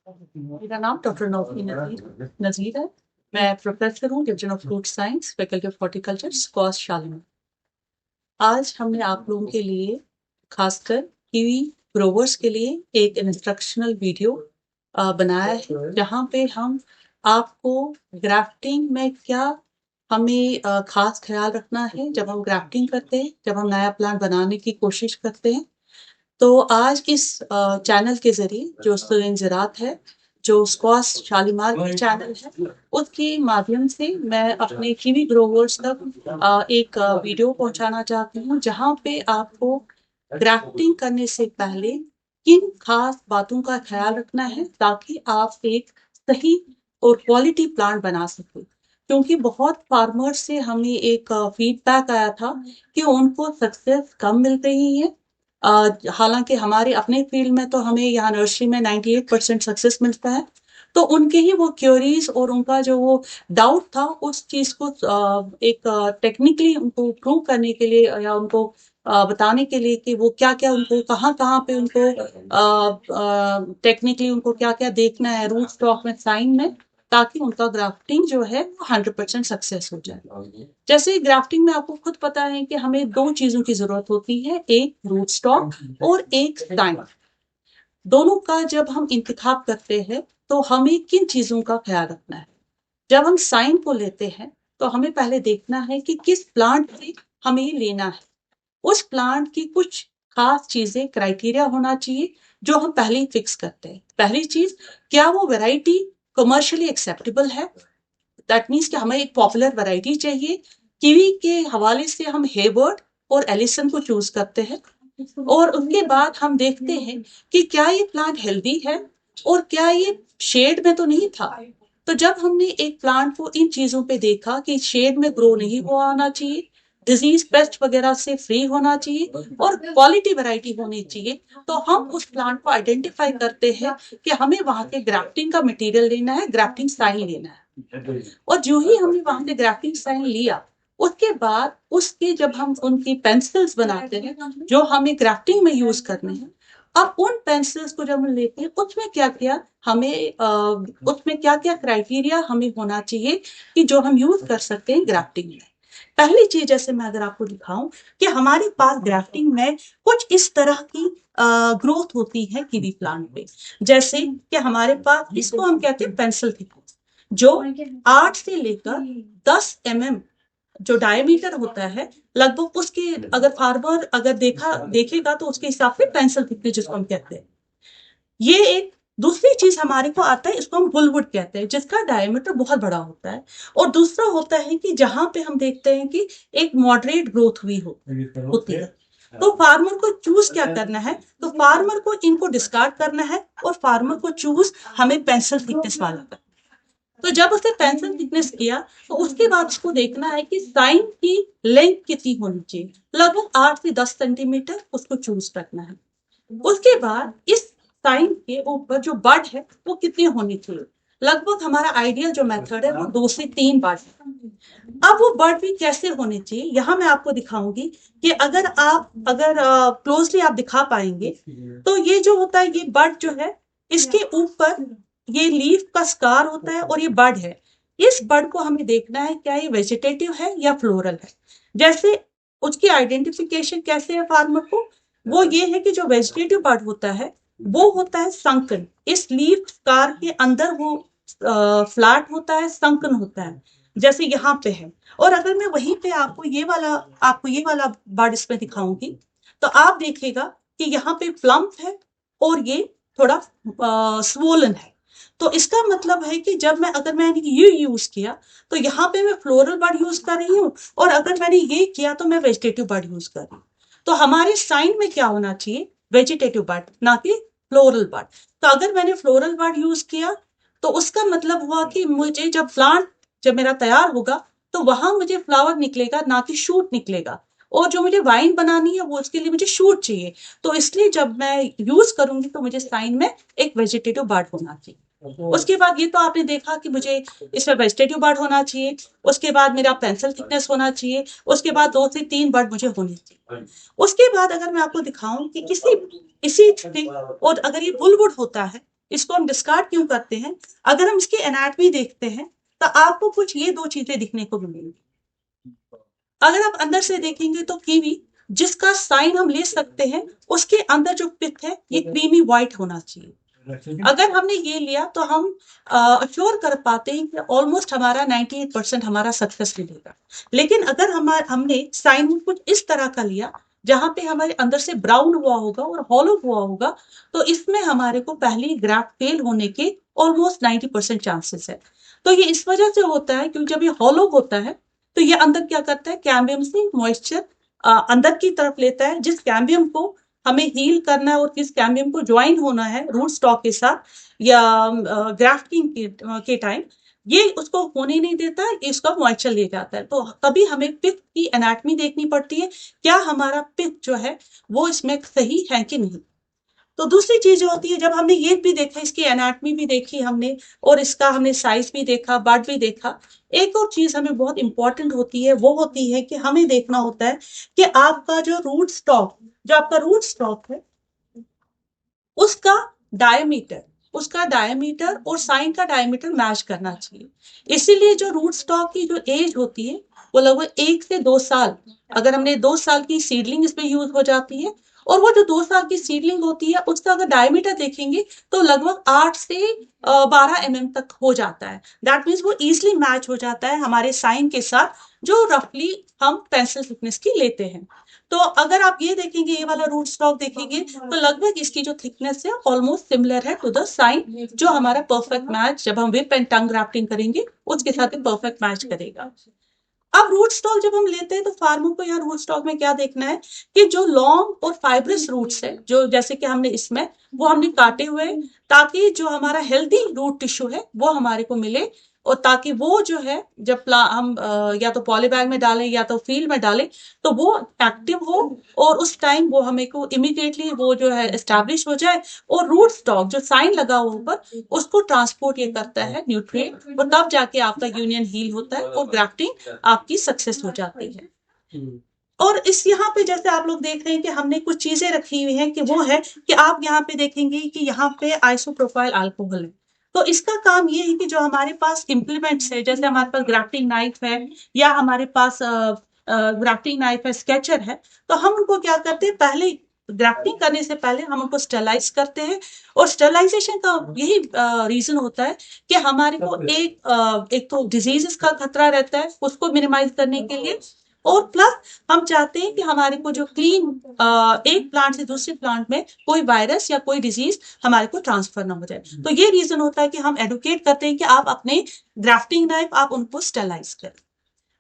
मेरा नाम डॉक्टर नौफी नज़ीर है। मैं प्रोफेसर हूँ division of fruit science, faculty of horticulture, squash Shalimar. आज हमने आप लोगों के लिए खासकर कीवी ग्रोवर्स के लिए एक इंस्ट्रक्शनल वीडियो बनाया है, जहाँ पे हम आपको ग्राफ्टिंग में क्या हमें खास ख्याल रखना है जब हम ग्राफ्टिंग करते हैं, जब हम नया प्लांट बनाने की कोशिश करते हैं। तो आज इस चैनल के ज़रिए जो सुरेन ज़रात है, जो स्क्वाश शालीमार की चैनल है, उसके माध्यम से मैं अपने कीवी ग्रोवर्स तक एक वीडियो पहुंचाना चाहती हूं, जहां पे आपको ग्राफ्टिंग करने से पहले किन खास बातों का ख्याल रखना है ताकि आप एक सही और क्वालिटी प्लांट बना सकें। क्योंकि बहुत फार्मर्स से हमें एक फीडबैक आया था कि उनको सक्सेस कम मिल रही है। हालांकि हमारे अपने फील्ड में तो हमें यहाँ नर्सरी में 98% सक्सेस मिलता है। तो उनके ही वो क्योरीज और उनका जो वो डाउट था उस चीज को एक टेक्निकली उनको प्रूव करने के लिए या उनको बताने के लिए कि वो क्या क्या उनको कहाँ कहाँ पे उनको टेक्निकली उनको क्या क्या देखना है रूट स्टॉक में, साइन में, ताकि उनका ग्राफ्टिंग जो है वो 100% सक्सेस हो जाए। जैसे ग्राफ्टिंग में आपको खुद पता है कि हमें दो चीजों की जरूरत होती है, एक रूट स्टॉक और एक टाइम। दोनों का जब हम इंतखाब करते हैं तो हमें किन चीजों का ख्याल रखना है। जब हम साइन को लेते हैं तो हमें पहले देखना है कि किस प्लांट से हमें लेना है। उस प्लांट की कुछ खास चीजें, क्राइटेरिया होना चाहिए जो हम पहले ही फिक्स करते हैं। पहली चीज, क्या वो वैरायटी कमर्शियली एक्सेप्टेबल है। दैट मीन्स कि हमें एक पॉपुलर वैरायटी चाहिए। कीवी के हवाले से हम हेवर्ड और एलिसन को चूज करते हैं, और उसके बाद हम देखते हैं कि क्या ये प्लांट हेल्दी है और क्या ये शेड में तो नहीं था। तो जब हमने एक प्लांट को इन चीजों पे देखा कि शेड में ग्रो नहीं हुआ होना चाहिए, डिजीज पेस्ट वगैरह से फ्री होना चाहिए और क्वालिटी वैरायटी होनी चाहिए, तो हम उस प्लांट को आइडेंटिफाई करते हैं कि हमें वहां के ग्राफ्टिंग का मटेरियल लेना है, ग्राफ्टिंग साइन लेना है। और जो ही हमने वहां से ग्राफ्टिंग साइन लिया, उसके बाद उसके जब हम उनकी पेंसिल्स बनाते हैं जो हमें ग्राफ्टिंग में यूज करने हैं, अब उन पेंसिल्स को जब हम लेते हैं उसमें क्या क्या हमें उसमें क्या क्या क्राइटेरिया हमें होना चाहिए कि जो हम यूज कर सकते हैं ग्राफ्टिंग में। पहली चीज जैसे मैं अगर आपको दिखाऊं कि हमारे पास ग्राफ्टिंग में कुछ इस तरह की ग्रोथ होती है कीवी प्लांट पे। जैसे कि हमारे पास इसको हम कहते हैं पेंसिल थिकनेस, जो 8 से लेकर 10 mm जो डायमीटर होता है, लगभग उसके अगर फार्मर अगर देखेगा तो उसके हिसाब से पेंसिल थिकनेस जिसको हम कहते हैं। ये एक दूसरी चीज हमारे को आता है, इसको हम बुलवुड कहते हैं, जिसका डायमीटर बहुत बड़ा होता है। और दूसरा होता है कि जहां पे हम देखते हैं कि एक मॉडरेट ग्रोथ हुई होती है। तो फार्मर को चूज क्या करना है, तो फार्मर को इनको डिस्कार्ड करना है और फार्मर को चूज हमें पेंसिल थिकनेस वाला करना। तो जब उसने पेंसिल थिकनेस किया तो उसके बाद उसको देखना है कि साइन की लेंथ कितनी होनी चाहिए, लगभग 8 से 10 सेंटीमीटर उसको चूज करना है। उसके बाद इस साइन के ऊपर जो बड है वो कितनी होनी चाहिए, लगभग हमारा आइडियल जो मेथड है वो 2 से 3 बड है। अब वो बड भी कैसे होने चाहिए, यहाँ मैं आपको दिखाऊंगी कि अगर क्लोजली आप दिखा पाएंगे तो ये जो होता है, ये बड जो है, इसके ऊपर ये लीफ का स्कार होता है और ये बड है। इस बड को हमें देखना है क्या ये वेजिटेटिव है या फ्लोरल है। जैसे उसकी आइडेंटिफिकेशन कैसे है फार्मर को, वो ये है कि जो वेजिटेटिव बड होता है वो होता है संकन, इस लीफ स्कार के अंदर वो फ्लैट होता है, संकन होता है, जैसे यहाँ पे है। और अगर मैं वहीं पे आपको ये वाला बर्ड इसमें दिखाऊंगी तो आप देखिएगा कि यहाँ पे प्लम्प है और ये थोड़ा स्वोलन है। तो इसका मतलब है कि जब मैंने ये यूज किया तो यहाँ पे मैं फ्लोरल बर्ड यूज कर रही हूँ, और अगर मैंने ये किया तो मैं वेजिटेटिव बर्ड यूज कर रही हूँ। तो हमारे साइन में क्या होना चाहिए, वेजिटेटिव बर्ड ना कि फ्लोरल बर्ड। तो अगर मैंने फ्लोरल बर्ड यूज किया तो उसका मतलब हुआ कि मुझे जब मेरा तैयार होगा तो वहां मुझे फ्लावर निकलेगा ना कि शूट निकलेगा। और जो मुझे वाइन बनानी है वो उसके लिए मुझे शूट चाहिए। तो इसलिए जब मैं यूज करूंगी तो मुझे साइन में एक वेजिटेटिव बर्ड होना चाहिए। उसके बाद ये तो आपने देखा कि मुझे इसमें वेजिटेटिव बर्ड होना चाहिए, उसके बाद मेरा पेंसिल थिकनेस होना चाहिए, उसके बाद 2 से 3 बर्ड मुझे होने चाहिए। उसके बाद अगर मैं आपको दिखाऊं कि किसी इसी और अगर ये बुलवुड होता है इसको हम डिस्कार्ड क्यों करते हैं? अगर हम इसकी एनाटॉमी देखते हैं तो आपको कुछ ये दो चीजें दिखने को मिलेंगी। अगर आप अंदर से देखेंगे तो कीवी जिसका साइन हम ले सकते हैं, उसके अंदर जो पिथ है ये क्रीमी व्हाइट होना चाहिए। अगर हमने ये लिया तो हम अश्योर कर पाते हैं कि ऑलमोस्ट हमारा 98% हमारा सक्सेस मिलेगा। लेकिन अगर हमने साइन कुछ इस तरह का लिया जहां पे हमारे अंदर से ब्राउन हुआ होगा और हॉलो हुआ होगा, तो इसमें हमारे को पहली ग्राफ्ट फेल होने के ऑलमोस्ट 90% चांसेस है। तो ये इस वजह से होता है क्योंकि जब ये हॉलो होता है तो ये अंदर क्या करता है, कैम्बियम से मॉइस्चर अंदर की तरफ लेता है। जिस कैम्बियम को हमें हील करना है और किस कैम्बियम को ज्वाइन होना है रूट स्टॉक के साथ या ग्राफ्टिंग के टाइम, ये उसको होने नहीं देता, इसका मॉइस्चर ले जाता है। तो तभी हमें पिथ की एनाटॉमी देखनी पड़ती है, क्या हमारा पिथ जो है वो इसमें सही है कि नहीं। तो दूसरी चीज जो होती है, जब हमने ये भी देखा, इसकी एनाटॉमी भी देखी हमने और इसका हमने साइज भी देखा, बड भी देखा, एक और चीज हमें बहुत इंपॉर्टेंट होती है, वो होती है कि हमें देखना होता है कि आपका जो रूट स्टॉक, जो आपका रूट स्टॉक है उसका डायमीटर, उसका डायमीटर और साइन का डायमीटर मैच करना चाहिए। इसीलिए जो रूट स्टॉक की जो एज होती है वो लगभग 1 से 2 साल, अगर हमने 2 साल की सीडलिंग इसमें यूज हो जाती है, और वो जो 2 साल की सीडलिंग होती है उसका अगर डायमीटर देखेंगे तो लगभग 8 से 12 तक हो जाता है। दैट मीन्स वो इजिली मैच हो जाता है हमारे साइन के साथ, जो रफली हम पेंसिल थिकनेस की लेते हैं। तो अगर आप ये देखेंगे, ये वाला रूट स्टॉक देखेंगे तो लगभग इसकी जो थिकनेस है ऑलमोस्ट सिमिलर है टू द साइन, जो हमारा परफेक्ट मैच जब हम विप एंड टंग ग्राफ्टिंग करेंगे उसके साथ परफेक्ट मैच करेगा। अब रूट स्टॉक जब हम लेते हैं तो फार्मर को यहाँ रूट स्टॉक में क्या देखना है कि जो लॉन्ग और फाइब्रस रूट्स है, जो जैसे कि हमने इसमें वो हमने काटे हुए, ताकि जो हमारा हेल्दी रूट टिश्यू है वो हमारे को मिले, और ताकि वो जो है जब हम या तो पॉली बैग में डालें या तो फील्ड में डालें तो वो एक्टिव हो, और उस टाइम वो हमें को इमीडिएटली वो जो है एस्टैब्लिश हो जाए, और रूट स्टॉक जो साइन लगा हुआ ऊपर उसको ट्रांसपोर्ट ये करता है न्यूट्रिएंट, और तब जाके आपका यूनियन हील होता है और ग्राफ्टिंग आपकी सक्सेस हो जाती है। और इस यहाँ पे जैसे आप लोग देख रहे हैं कि हमने कुछ चीजें रखी हुई हैं, कि वो है कि आप यहाँ पे देखेंगे कि यहाँ पे आइसोप्रोपाइल अल्कोहल है। तो इसका काम ये है कि जो हमारे पास इम्प्लीमेंट्स है, जैसे हमारे पास ग्राफ्टिंग नाइफ है या हमारे पास ग्राफ्टिंग नाइफ है, स्केचर है, तो हम उनको क्या करते हैं, पहले ग्राफ्टिंग करने से पहले हम उनको स्टरलाइज करते हैं। और स्टरलाइजेशन का यही रीजन होता है कि हमारे को एक तो डिजीज का खतरा रहता है, उसको मिनिमाइज करने के लिए, और प्लस हम चाहते हैं कि हमारे को जो क्लीन एक प्लांट से दूसरे प्लांट में कोई वायरस या कोई डिजीज हमारे को ट्रांसफर ना हो जाए। तो ये रीजन होता है कि हम एडुकेट करते हैं कि आप अपने ग्राफ्टिंग नाइफ आप उनको स्टरलाइज करें।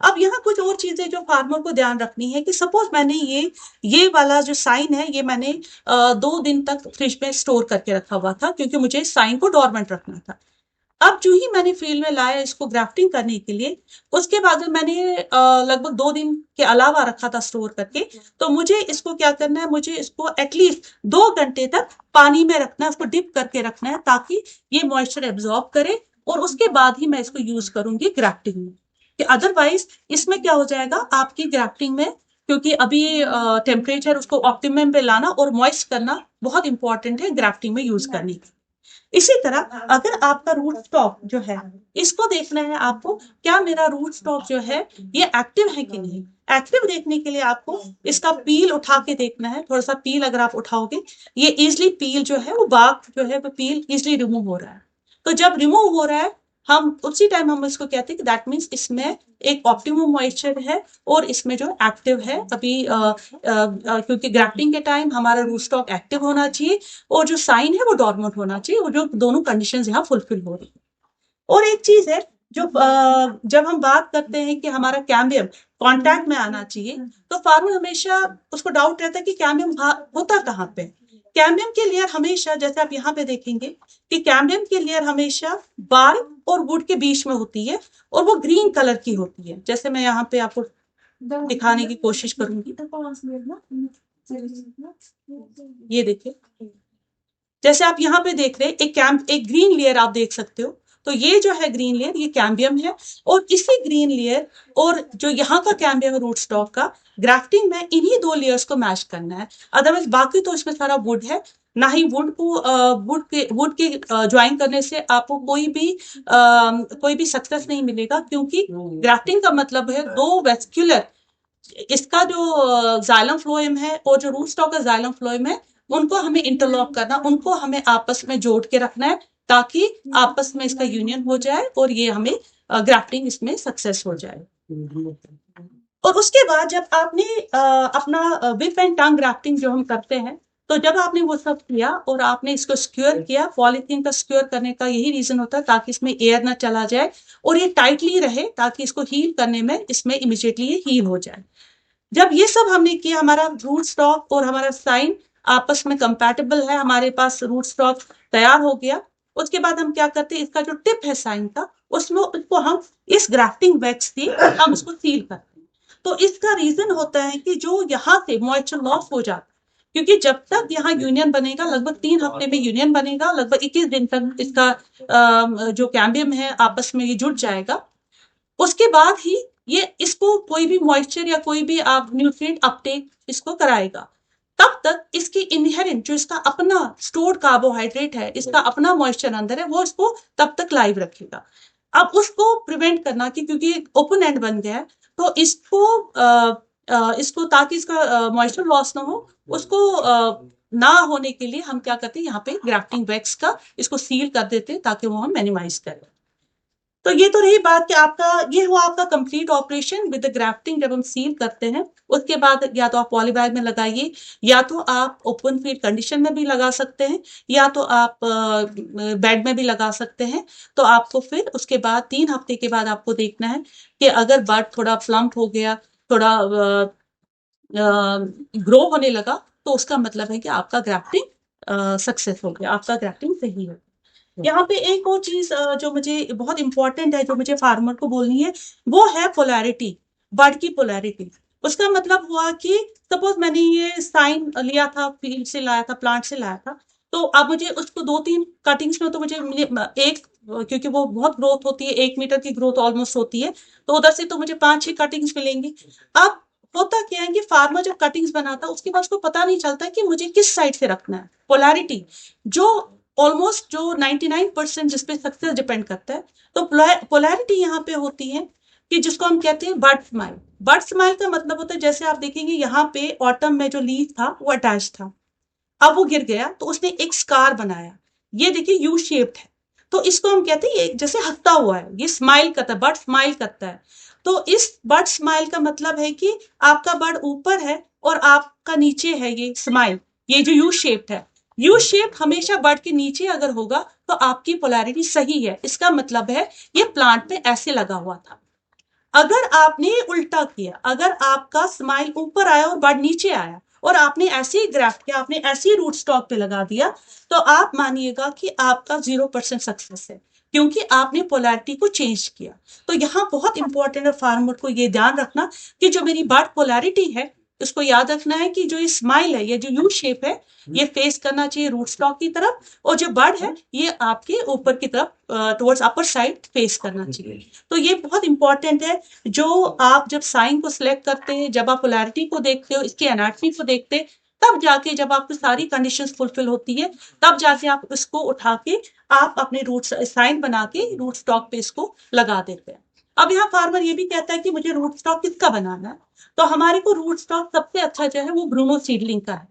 अब यहाँ कुछ और चीजें जो फार्मर को ध्यान रखनी है, कि सपोज मैंने ये वाला जो साइन है ये मैंने 2 दिन तक फ्रिज में स्टोर करके रखा हुआ था, क्योंकि मुझे साइन को डोरमेंट रखना था। अब जो ही मैंने फील्ड में लाया इसको ग्राफ्टिंग करने के लिए, उसके बाद में मैंने लगभग 2 दिन के अलावा रखा था स्टोर करके, तो मुझे इसको क्या करना है, मुझे इसको एटलीस्ट 2 घंटे तक पानी में रखना है, उसको डिप करके रखना है, ताकि ये मॉइस्चर एब्जॉर्ब करे, और उसके बाद ही मैं इसको यूज करूंगी ग्राफ्टिंग में। कि अदरवाइज इसमें क्या हो जाएगा आपकी ग्राफ्टिंग में, क्योंकि अभी टेम्परेचर उसको ऑप्टिमम पे लाना और मॉइस्ट करना बहुत इंपॉर्टेंट है ग्राफ्टिंग में यूज करने की। इसी तरह अगर आपका रूट स्टॉक जो है, इसको देखना है आपको, क्या मेरा रूट स्टॉक जो है ये एक्टिव है कि नहीं। एक्टिव देखने के लिए आपको इसका पील उठा के देखना है। थोड़ा सा पील अगर आप उठाओगे, ये इजिली पील जो है वो बाग जो है वो पील इजिली रिमूव हो रहा है। तो जब रिमूव हो रहा है, हम उसी टाइम हम इसको कहते हैं कि दैट मीन्स इसमें एक ऑप्टिमम मॉइस्चर है, और इसमें जो एक्टिव है अभी क्योंकि ग्राफ्टिंग के टाइम हमारा रूट स्टॉक एक्टिव होना चाहिए और जो साइन है वो डॉर्मेंट होना चाहिए, और जो दोनों कंडीशंस यहाँ फुलफिल हो रही है। और एक चीज है जो जब हम बात करते हैं कि हमारा कैम्बियम कांटेक्ट में आना चाहिए, तो फार्मर हमेशा उसको डाउट रहता है कि कैम्बियम होता कहाँ पे। कैम्बियम की लेयर हमेशा, जैसे आप यहाँ पे देखेंगे कि कैम्बियम की लेयर हमेशा बार्क और वुड के बीच में होती है, और वो ग्रीन कलर की होती है। जैसे मैं यहाँ पे आपको दिखाने की कोशिश करूंगी, ये देखिए, जैसे आप यहाँ पे देख रहे हैं एक ग्रीन लेयर आप देख सकते हो। तो ये जो है ग्रीन लेयर ये कैम्बियम है, और इसी ग्रीन लेयर और जो यहाँ का कैम्बियम रूट स्टॉक का ग्राफ्टिंग में इन्हीं 2 लेयर्स को मैच करना है। अदरवाइज बाकी तो इसमें सारा वुड है, ना ही वुड के ज्वाइन करने से आपको कोई भी सक्सेस नहीं मिलेगा, क्योंकि ग्राफ्टिंग का मतलब है दो वेस्क्यूलर, इसका जो जाइलम फ्लोएम है और जो रूट स्टॉक का जाइलम फ्लोएम है, उनको हमें इंटरलॉक करना, उनको हमें आपस में जोड़ के रखना है, ताकि आपस में इसका यूनियन हो जाए और ये हमें ग्राफ्टिंग इसमें सक्सेस हो जाए। और उसके बाद जब आपने अपना विप एंड टंग ग्राफ्टिंग जो हम करते हैं, तो जब आपने वो सब किया और आपने इसको सिक्योर किया, पॉलीथीन का सिक्योर करने का यही रीजन होता है ताकि इसमें एयर ना चला जाए और ये टाइटली रहे, ताकि इसको हील करने में इसमें इमिजिएटली ये हील हो जाए। जब ये सब हमने किया, हमारा रूट स्टॉक और हमारा साइन आपस में कंपैटिबल है, हमारे पास रूट स्टॉक तैयार हो गया, उसके बाद हम क्या करते हैं, इसका जो टिप है साइन का, उसमें उसको हम इस ग्राफ्टिंग वैक्स से हम उसको सील करते हैं। तो इसका रीजन होता है कि जो यहाँ से मॉइस्चर लॉस हो जाता है, क्योंकि जब तक यहाँ यूनियन बनेगा, लगभग 3 हफ्ते में यूनियन बनेगा, लगभग 21 दिन तक इसका जो कैम्बियम है आपस में ये जुड़ जाएगा, उसके बाद ही ये इसको कोई भी मॉइस्चर या कोई भी आप न्यूट्रिएंट अपटेक इसको कराएगा। तब तक इसकी इनहेरेंट जो इसका अपना स्टोर्ड कार्बोहाइड्रेट है, इसका अपना मॉइस्चर अंदर है, वो इसको तब तक लाइव रखेगा। अब उसको प्रिवेंट करना कि क्योंकि ओपन एंड बन गया है, तो इसको ताकि इसका मॉइस्चर लॉस ना हो, उसको ना होने के लिए हम क्या करते हैं, यहाँ पे ग्राफ्टिंग वैक्स का इसको सील कर देते हैं ताकि वो हम मिनिमाइज करें। तो ये तो रही बात कि ये हुआ आपका complete operation with the grafting जब हम सील करते हैं। उसके बाद या तो आप पॉलीबैग में लगाइए, या तो आप ओपन फीड कंडीशन में भी लगा सकते हैं, या तो आप बेड में भी लगा सकते हैं। तो आपको फिर उसके बाद 3 हफ्ते के बाद आपको देखना है कि अगर बर्ड थोड़ा प्लम्प हो गया, थोड़ा ग्रो होने लगा, तो उसका मतलब है कि आपका ग्राफ्टिंग सक्सेस हो गया, आपका ग्राफ्टिंग सही है। यहाँ पे एक और चीज जो मुझे बहुत इंपॉर्टेंट है, जो मुझे फार्मर को बोलनी है, वो है पोलैरिटी, बर्ड की पोलैरिटी। उसका मतलब हुआ कि सपोज मैंने ये साइन लिया था, फील्ड से लाया था, प्लांट से लाया था, तो अब मुझे उसको 2-3 कटिंग्स में, तो मुझे एक, क्योंकि वो बहुत ग्रोथ होती है, 1 मीटर की ग्रोथ ऑलमोस्ट होती है, तो उधर से तो मुझे 5-6 कटिंग्स मिलेंगी। अब होता क्या है कि फार्मर जब कटिंग्स बनाता है, उसके बाद उसको पता नहीं चलता कि मुझे किस साइड से रखना है। पोलैरिटी जो ऑलमोस्ट जो 99% जिसपे सक्सेस डिपेंड करता है, तो पोलैरिटी यहाँ पे होती है कि जिसको हम कहते हैं बर्ड स्माइल। बर्ड स्माइल का मतलब होता है, जैसे आप देखेंगे यहाँ पे ऑटम में जो लीफ था वो अटैच था, अब वो गिर गया तो उसने एक स्कार बनाया, ये देखिए यू शेप्ड है, तो इसको हम कहते हैं ये जैसे हंसता हुआ है, ये स्माइल करता है, बर्ड स्माइल करता है। तो इस बर्ड स्माइल का मतलब है कि आपका बर्ड ऊपर है और आपका नीचे है ये स्माइल, ये जो यू शेप्ड है। यू शेप हमेशा बर्ड के नीचे अगर होगा तो आपकी पोलैरिटी सही है, इसका मतलब है ये प्लांट पे ऐसे लगा हुआ था। अगर आपने उल्टा किया, अगर आपका स्माइल ऊपर आया और बर्ड नीचे आया, और आपने ऐसे ही ग्राफ्ट किया, आपने ऐसे ही रूट स्टॉक पे लगा दिया, तो आप मानिएगा कि आपका 0% सक्सेस है, क्योंकि आपने पोलैरिटी को चेंज किया। तो यहाँ बहुत इंपॉर्टेंट है फार्मर को ये ध्यान रखना कि जो मेरी बर्ड पोलैरिटी है, उसको याद रखना है कि जो ये स्माइल है, ये जो यू शेप है, ये फेस करना चाहिए रूट स्टॉक की तरफ, और जो बर्ड है ये आपके ऊपर की तरफ टुवर्ड्स अपर साइड फेस करना चाहिए। तो ये बहुत इंपॉर्टेंट है। जो आप जब साइन को सिलेक्ट करते हैं, जब आप पोलैरिटी को देखते हो, इसकी एनाटॉमी को देखते हैं, तब जाके जब आपकी सारी कंडीशंस फुलफिल होती है, तब जाके आप इसको उठा के आप अपने रूट साइन बना के रूट स्टॉक पे इसको लगा देते हैं। अब यहाँ फार्मर ये भी कहता है कि मुझे रूट स्टॉक किसका बनाना है, तो हमारे को रूट स्टॉक सबसे अच्छा जो है वो ब्रूनो सीडलिंग का है।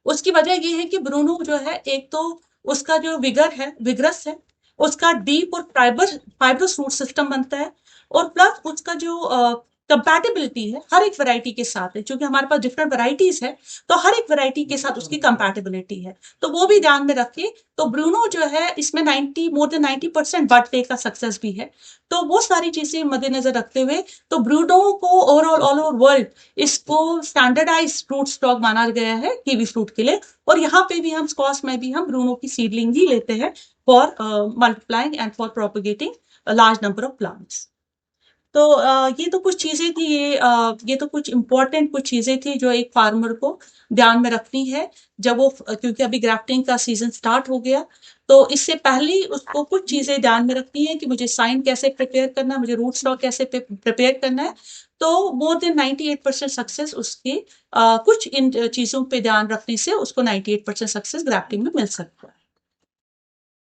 उसकी वजह ये है कि ब्रूनो जो है, एक तो उसका जो विगरस है, उसका डीप और फाइब्रस रूट सिस्टम बनता है, और प्लस उसका जो कंपैटिबिलिटी है हर एक वैरायटी के साथ है, क्योंकि हमारे पास डिफरेंट वैरायटीज है, तो हर एक वैरायटी के साथ उसकी कंपैटिबिलिटी है, तो वो भी ध्यान में रखिए। तो ब्रूनो जो है इसमें मोर देन 90% बर्ड डे का सक्सेस भी है। तो वो सारी चीजें मद्देनजर रखते हुए, तो ब्रूनो को ओवरऑल ऑल ओवर वर्ल्ड इसको स्टैंडर्डाइज फ्रूट स्टॉक माना गया है कीवी फ्रूट के लिए, और यहाँ पे भी हम स्क्वाश में भी हम ब्रूनो की सीडलिंग ही लेते हैं for multiplying and for propagating large number of plants. तो ये तो कुछ चीज़ें थी, ये तो कुछ इम्पोर्टेंट कुछ चीज़ें थी जो एक फार्मर को ध्यान में रखनी है जब वो, क्योंकि अभी ग्राफ्टिंग का सीजन स्टार्ट हो गया, तो इससे पहले ही उसको कुछ चीज़ें ध्यान में रखनी है कि मुझे साइन कैसे प्रिपेयर करना है, मुझे रूट स्टॉक कैसे प्रिपेयर करना है। तो मोर देन 98% सक्सेस उसके कुछ इन चीज़ों पे ध्यान रखने से उसको 98% सक्सेस ग्राफ्टिंग में मिल सकता है।